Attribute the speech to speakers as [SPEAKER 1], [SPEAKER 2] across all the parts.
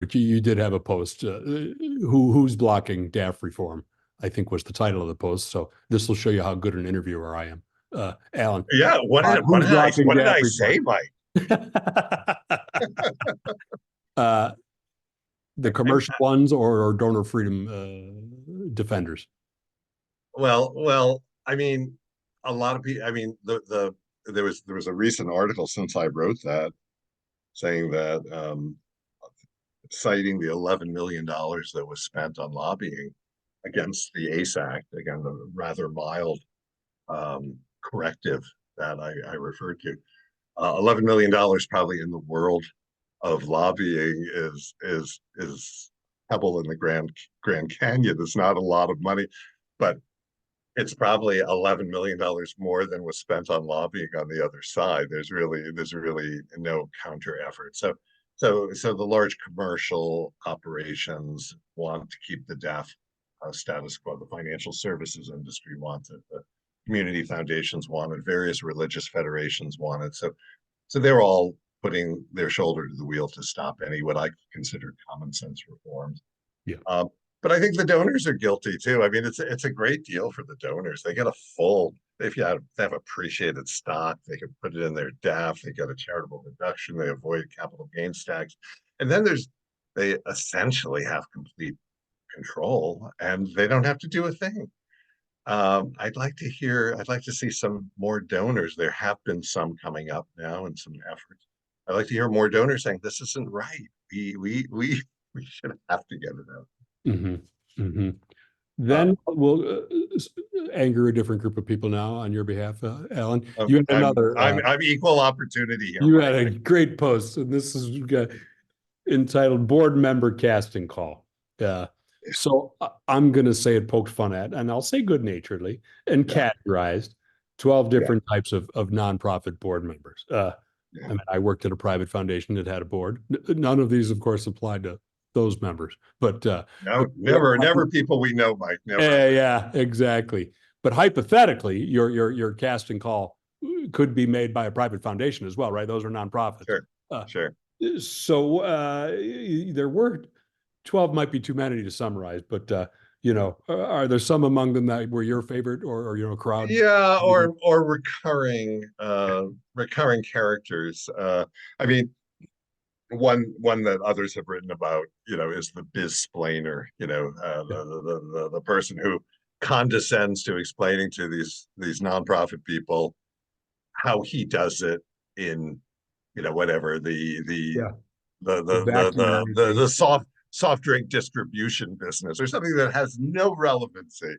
[SPEAKER 1] But you did have a post. Who's blocking DAF reform? I think was the title of the post. So this will show you how good an interviewer I am, Alan.
[SPEAKER 2] Yeah,
[SPEAKER 1] Who's blocking
[SPEAKER 2] what did
[SPEAKER 1] DAF
[SPEAKER 2] I
[SPEAKER 1] reform?
[SPEAKER 2] say, Mike?
[SPEAKER 1] uh, the commercial ones or donor freedom defenders?
[SPEAKER 2] I mean, a lot of people. I mean, there was a recent article since I wrote that saying that citing the $11 million that was spent on lobbying against the ACE Act, again, the rather mild corrective that I referred to. $11 million probably in the world of lobbying is pebble in the Grand Canyon. It's not a lot of money, but it's probably $11 million more than was spent on lobbying on the other side. There's really no counter effort. So the large commercial operations want to keep the DAF status quo. The financial services industry wants it. The community foundations want it. Various religious federations want it. So they're all putting their shoulder to the wheel to stop any what I consider common sense reforms.
[SPEAKER 1] Yeah.
[SPEAKER 2] But I think the donors are guilty too. I mean, it's a great deal for the donors. They get a full, if you have appreciated stock, they can put it in their DAF. They get a charitable deduction. They avoid capital gains tax, and then they essentially have complete control, and they don't have to do a thing. I'd like to see some more donors. There have been some coming up now and some efforts. I'd like to hear more donors saying this isn't right. We should have to get it out.
[SPEAKER 1] Mm-hmm. Mm-hmm. Then we'll anger a different group of people now on your behalf, Alan. You had another.
[SPEAKER 2] I'm equal opportunity here.
[SPEAKER 1] You had a great post, and this is entitled "Board Member Casting Call." So I'm going to say it poked fun at, and I'll say good-naturedly, and categorized 12 different types of nonprofit board members. I mean, I worked at a private foundation that had a board. None of these, of course, applied to those members, but
[SPEAKER 2] no, never people we know, Mike. Never.
[SPEAKER 1] Yeah, exactly. But hypothetically, your casting call could be made by a private foundation as well, right? Those are nonprofits.
[SPEAKER 2] Sure.
[SPEAKER 1] So there were 12, might be too many to summarize, but are there some among them that were your favorite or crowd?
[SPEAKER 2] Yeah, or recurring characters. I mean, one that others have written about, is the biz-splainer. The person who condescends to explaining to these nonprofit people how he does it in, whatever the soft drink distribution business or something that has no relevancy.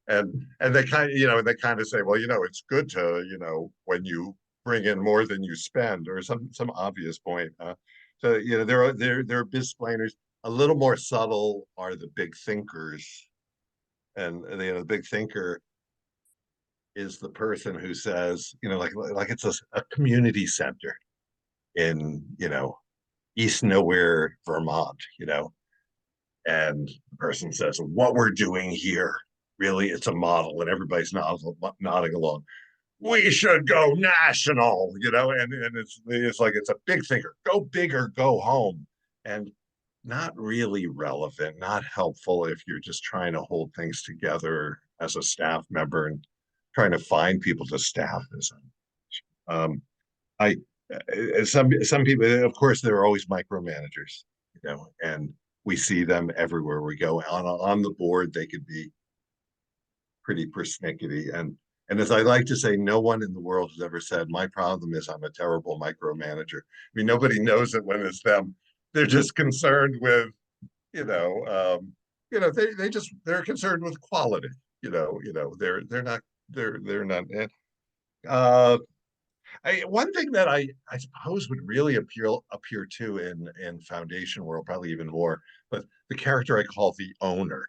[SPEAKER 2] And they kind of say, well, it's good to, when you bring in more than you spend, or some obvious point. So there are biz-splainers. A little more subtle are the big thinkers, and the big thinker is the person who says, like it's a community center in East Nowhere, Vermont, and the person says, what we're doing here, really, it's a model, and everybody's nodding along. We should go national, and it's like it's a big thinker. Go big or go home. And not really relevant, not helpful if you're just trying to hold things together as a staff member and trying to find people to staff this. I some people, of course, there are always micromanagers, and we see them everywhere we go. On the board, they could be pretty persnickety. And as I like to say, no one in the world has ever said, my problem is I'm a terrible micromanager. I mean, nobody knows it when it's them. They're just concerned with, they're concerned with quality. They're not. One thing that I suppose would really appear too in foundation world, probably even more, but the character I call the owner.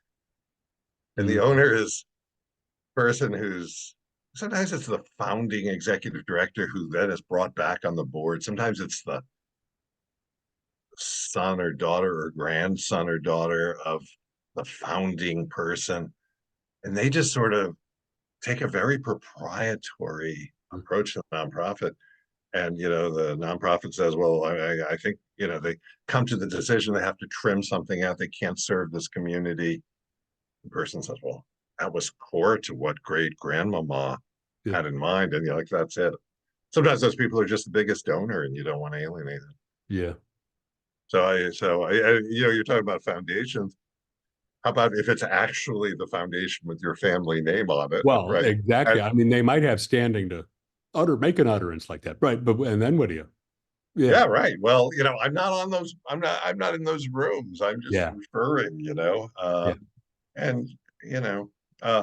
[SPEAKER 2] And the owner is person who's sometimes it's the founding executive director who then is brought back on the board. Sometimes it's the son or daughter or grandson or daughter of the founding person. And they just sort of take a very proprietary approach to the nonprofit. And, the nonprofit says, well, I think, they come to the decision they have to trim something out. They can't serve this community. The person says, well, that was core to what great grandmama
[SPEAKER 1] Yeah.
[SPEAKER 2] had in mind. And you're like, that's it. Sometimes those people are just the biggest donor and you don't want to alienate them.
[SPEAKER 1] Yeah.
[SPEAKER 2] You're talking about foundations. How about if it's actually the foundation with your family name on it,
[SPEAKER 1] Well,
[SPEAKER 2] right?
[SPEAKER 1] exactly.
[SPEAKER 2] And,
[SPEAKER 1] I mean, they might have standing to make an utterance like that, right? But and then what do you?
[SPEAKER 2] yeah,
[SPEAKER 1] Yeah.
[SPEAKER 2] right. Well, I'm not on those. I'm not in those rooms. I'm just
[SPEAKER 1] Yeah.
[SPEAKER 2] referring.
[SPEAKER 1] Yeah.
[SPEAKER 2] And you know, uh,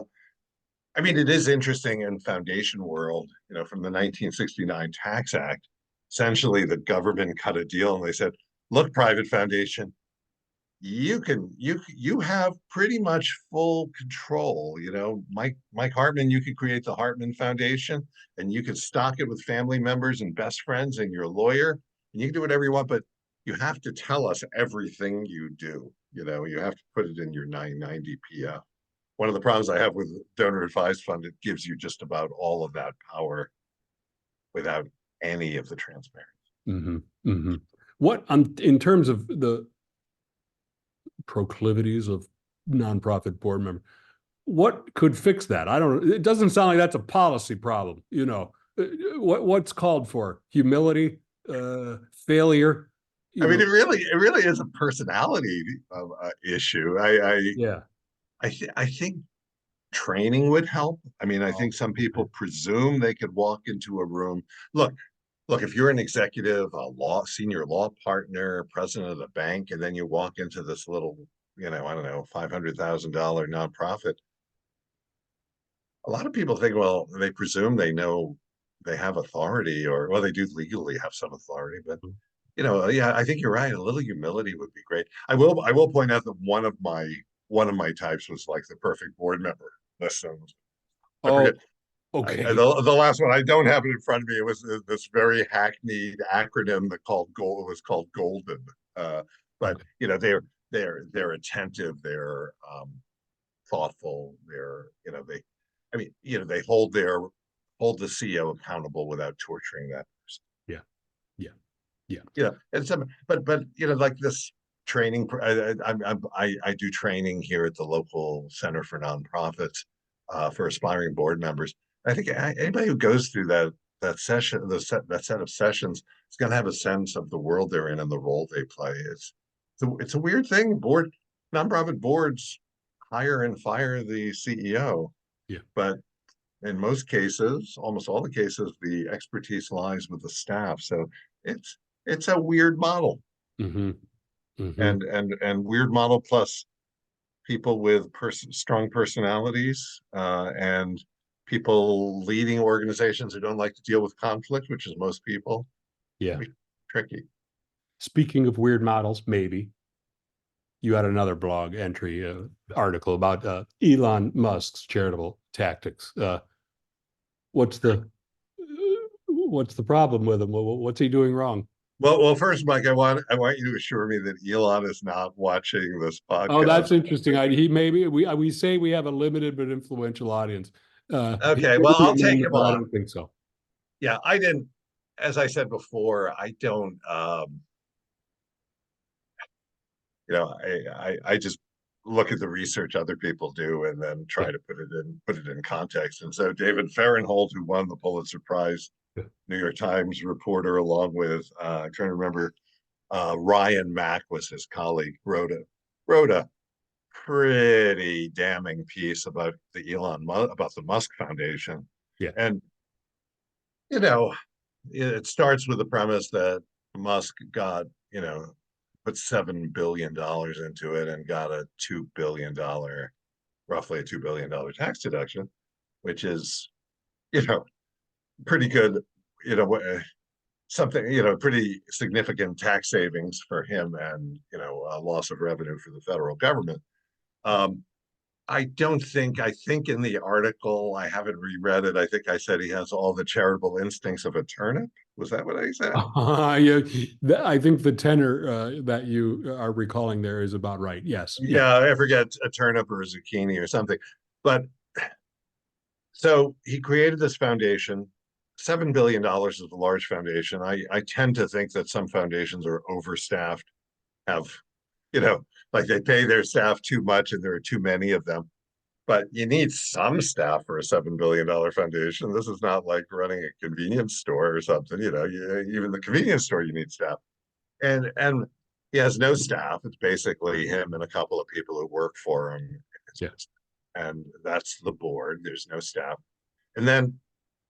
[SPEAKER 2] I mean, it is interesting in foundation world. From the 1969 Tax Act, essentially the government cut a deal and they said, "Look, private foundation, you have pretty much full control. Mike Hartmann, you could create the Hartmann Foundation and you could stock it with family members and best friends and your lawyer, and you can do whatever you want, but you have to tell us everything you do. You have to put it in your 990 PF. One of the problems I have with donor advised fund, it gives you just about all of that power without any of the transparency.
[SPEAKER 1] Mm-hmm. Mm-hmm. What in terms of the proclivities of nonprofit board members, what could fix that? I don't. It doesn't sound like that's a policy problem. What's called for? Humility, failure.
[SPEAKER 2] I mean, it really is a personality issue.
[SPEAKER 1] Yeah.
[SPEAKER 2] I think training would help. I mean, I
[SPEAKER 1] Oh,
[SPEAKER 2] think some
[SPEAKER 1] okay.
[SPEAKER 2] people presume they could walk into a room. Look, if you're an executive, senior law partner, president of the bank, and then you walk into this little, I don't know, $500,000 nonprofit, a lot of people think, well, they presume they know they have authority, or well, they do legally have some authority, but yeah, I think you're right. A little humility would be great. I will point out that one of my types was like the perfect board member. Listen, I
[SPEAKER 1] Oh,
[SPEAKER 2] forget
[SPEAKER 1] okay.
[SPEAKER 2] the last one. I don't have it in front of me. It was this very hackneyed acronym that was called Golden. But
[SPEAKER 1] Okay.
[SPEAKER 2] they're attentive. They're thoughtful. They hold the CEO accountable without torturing that person.
[SPEAKER 1] Yeah. Yeah. Yeah.
[SPEAKER 2] And some, but like this training. I do training here at the local Center for Nonprofits for aspiring board members. I think anybody who goes through that session, that set of sessions, is going to have a sense of the world they're in and the role they play. It's a weird thing. Nonprofit boards hire and fire the CEO,
[SPEAKER 1] Yeah.
[SPEAKER 2] but in most cases, almost all the cases, the expertise lies with the staff. So it's it's a weird model,
[SPEAKER 1] Mm-hmm. Mm-hmm.
[SPEAKER 2] and weird model plus people with strong personalities, and people leading organizations who don't like to deal with conflict, which is most people.
[SPEAKER 1] Yeah.
[SPEAKER 2] Can be tricky.
[SPEAKER 1] Speaking of weird models, maybe you had another blog entry article about Elon Musk's charitable tactics. What's the what's the problem with him? What's he doing wrong?
[SPEAKER 2] Well, first, Mike, I want you to assure me that Elon is not watching this
[SPEAKER 1] Oh,
[SPEAKER 2] podcast.
[SPEAKER 1] that's interesting. He maybe we say we have a limited but influential audience. He
[SPEAKER 2] Okay,
[SPEAKER 1] may
[SPEAKER 2] well,
[SPEAKER 1] be
[SPEAKER 2] I'll
[SPEAKER 1] a
[SPEAKER 2] take
[SPEAKER 1] member,
[SPEAKER 2] him
[SPEAKER 1] but I
[SPEAKER 2] off.
[SPEAKER 1] don't think so.
[SPEAKER 2] Yeah, I didn't. As I said before, I don't. I just look at the research other people do and then
[SPEAKER 1] Yeah.
[SPEAKER 2] try to put it in context. And so David Farenholt, who won the Pulitzer Prize,
[SPEAKER 1] Yeah.
[SPEAKER 2] New York Times reporter, along with I'm trying to remember, Ryan Mack was his colleague, wrote a pretty damning piece about the Musk Foundation.
[SPEAKER 1] Yeah.
[SPEAKER 2] And you know, it starts with the premise that Musk put $7 billion into it and got roughly a $2 billion tax deduction, which is, you know, pretty good, you know, something, pretty significant tax savings for him and, a loss of revenue for the federal government. Um, I think in the article, I haven't reread it. I think I said he has all the charitable instincts of a turnip. Was that what I said?
[SPEAKER 1] Yeah, I think the tenor that you are recalling there is about right. Yes. Yeah.
[SPEAKER 2] Yeah, I forget, a turnip or a zucchini or something. But so he created this foundation, $7 billion is a large foundation. I tend to think that some foundations are overstaffed, have, you know, like they pay their staff too much and there are too many of them. But you need some staff for a $7 billion foundation. This is not like running a convenience store or something. Even the convenience store, you need staff. And he has no staff. It's basically him and a couple of people who work for him.
[SPEAKER 1] Yeah.
[SPEAKER 2] And that's the board. There's no staff. And then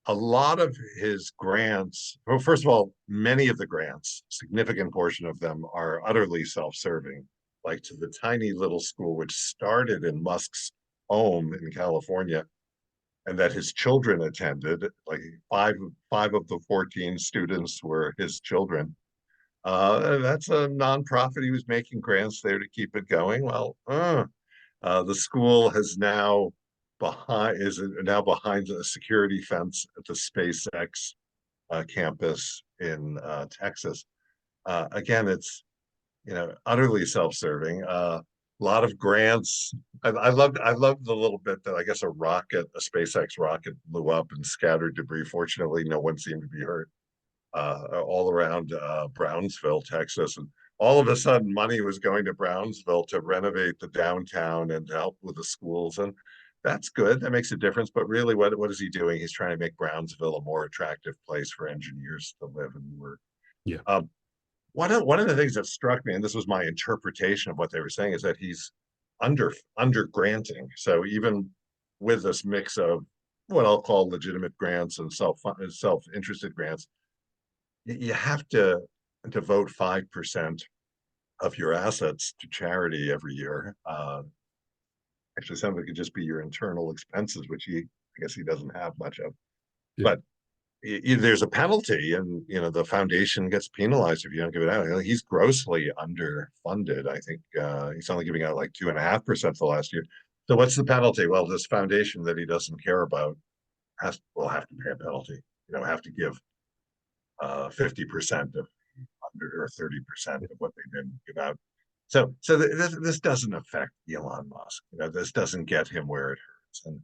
[SPEAKER 2] a lot of his grants, well, first of all, many of the grants, significant portion of them are utterly self-serving, like to the tiny little school, which started in Musk's home in California, and that his children attended. Like five of the 14 students were his children. That's a nonprofit. He was making grants there to keep it going. Well, the school is now behind a security fence at the SpaceX campus in Texas. Again, it's utterly self-serving. A lot of grants. I loved the little bit that I guess a SpaceX rocket blew up and scattered debris. Fortunately, no one seemed to be hurt. All around Brownsville, Texas, and all of a sudden, money was going to Brownsville to renovate the downtown and to help with the schools, and that's good. That makes a difference. But really, what is he doing? He's trying to make Brownsville a more attractive place for engineers to live and work.
[SPEAKER 1] Yeah.
[SPEAKER 2] One of the things that struck me, and this was my interpretation of what they were saying, is that he's under granting. So even with this mix of what I'll call legitimate grants and self-interested grants, you have to devote 5% of your assets to charity every year. Actually, some of it could just be your internal expenses, which I guess he doesn't have much of.
[SPEAKER 1] Yeah.
[SPEAKER 2] But there's a penalty, and the foundation gets penalized if you don't give it out. He's grossly underfunded. I think he's only giving out like 2.5% the last year. So what's the penalty? Well, this foundation that he doesn't care about will have to pay a penalty. Have to give 50% of or 30% of what they didn't give out. So this doesn't affect Elon Musk. This doesn't get him where it hurts. And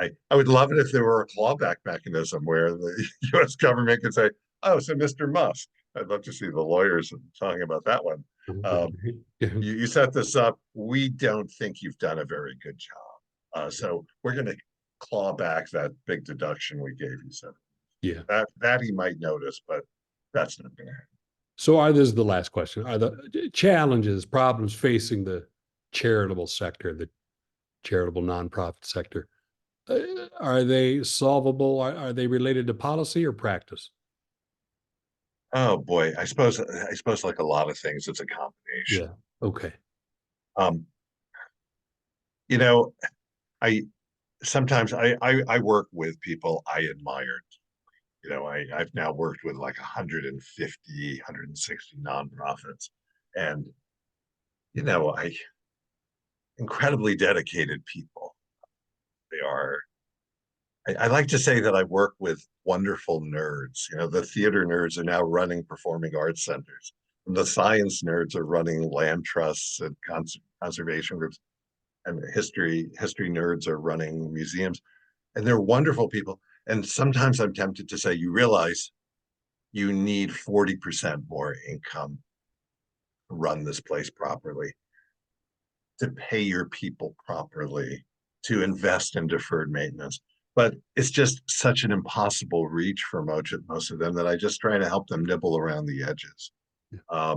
[SPEAKER 2] I would love it if there were a clawback mechanism where the U.S. government could say, "Oh, so Mr. Musk." I'd love to see the lawyers talking about that one. You set this up. We don't think you've done a very good job. So we're going to claw back that big deduction we gave you. So
[SPEAKER 1] yeah,
[SPEAKER 2] that he might notice, but that's not going to happen.
[SPEAKER 1] So this is the last question. Are the challenges, problems facing the charitable sector, the charitable nonprofit sector, are they solvable? Are they related to policy or practice?
[SPEAKER 2] Oh boy, I suppose like a lot of things, it's a combination.
[SPEAKER 1] Yeah. Okay.
[SPEAKER 2] Um, you know, I sometimes I work with people I admired. I've now worked with like 150, 160 nonprofits, and I incredibly dedicated people. They are. I like to say that I work with wonderful nerds. The theater nerds are now running performing arts centers. And the science nerds are running land trusts and conservation groups. And history nerds are running museums. And they're wonderful people. And sometimes I'm tempted to say, you realize you need 40% more income to run this place properly, to pay your people properly, to invest in deferred maintenance. But it's just such an impossible reach for most of them that I just try to help them nibble around the edges. Yeah.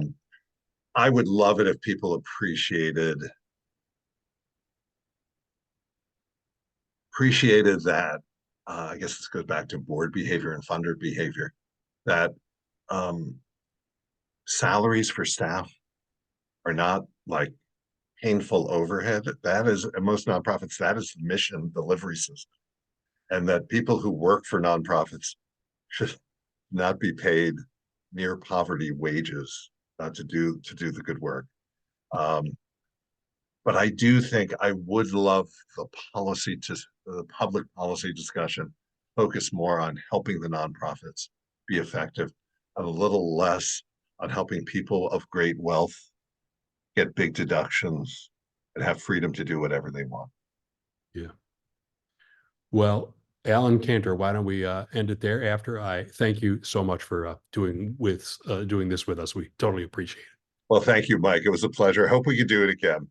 [SPEAKER 2] I would love it if people appreciated that. I guess this goes back to board behavior and funder behavior. That salaries for staff are not like painful overhead. That is, most nonprofits, that is the mission delivery system. And that people who work for nonprofits should not be paid near poverty wages to do the good work. But I do think I would love the public policy discussion focus more on helping the nonprofits be effective and a little less on helping people of great wealth get big deductions and have freedom to do whatever they want.
[SPEAKER 1] Yeah. Well, Alan Cantor, why don't we end it there after I thank you so much for doing this with us. We totally appreciate it.
[SPEAKER 2] Well, thank you, Mike. It was a pleasure. Hope we could do it again.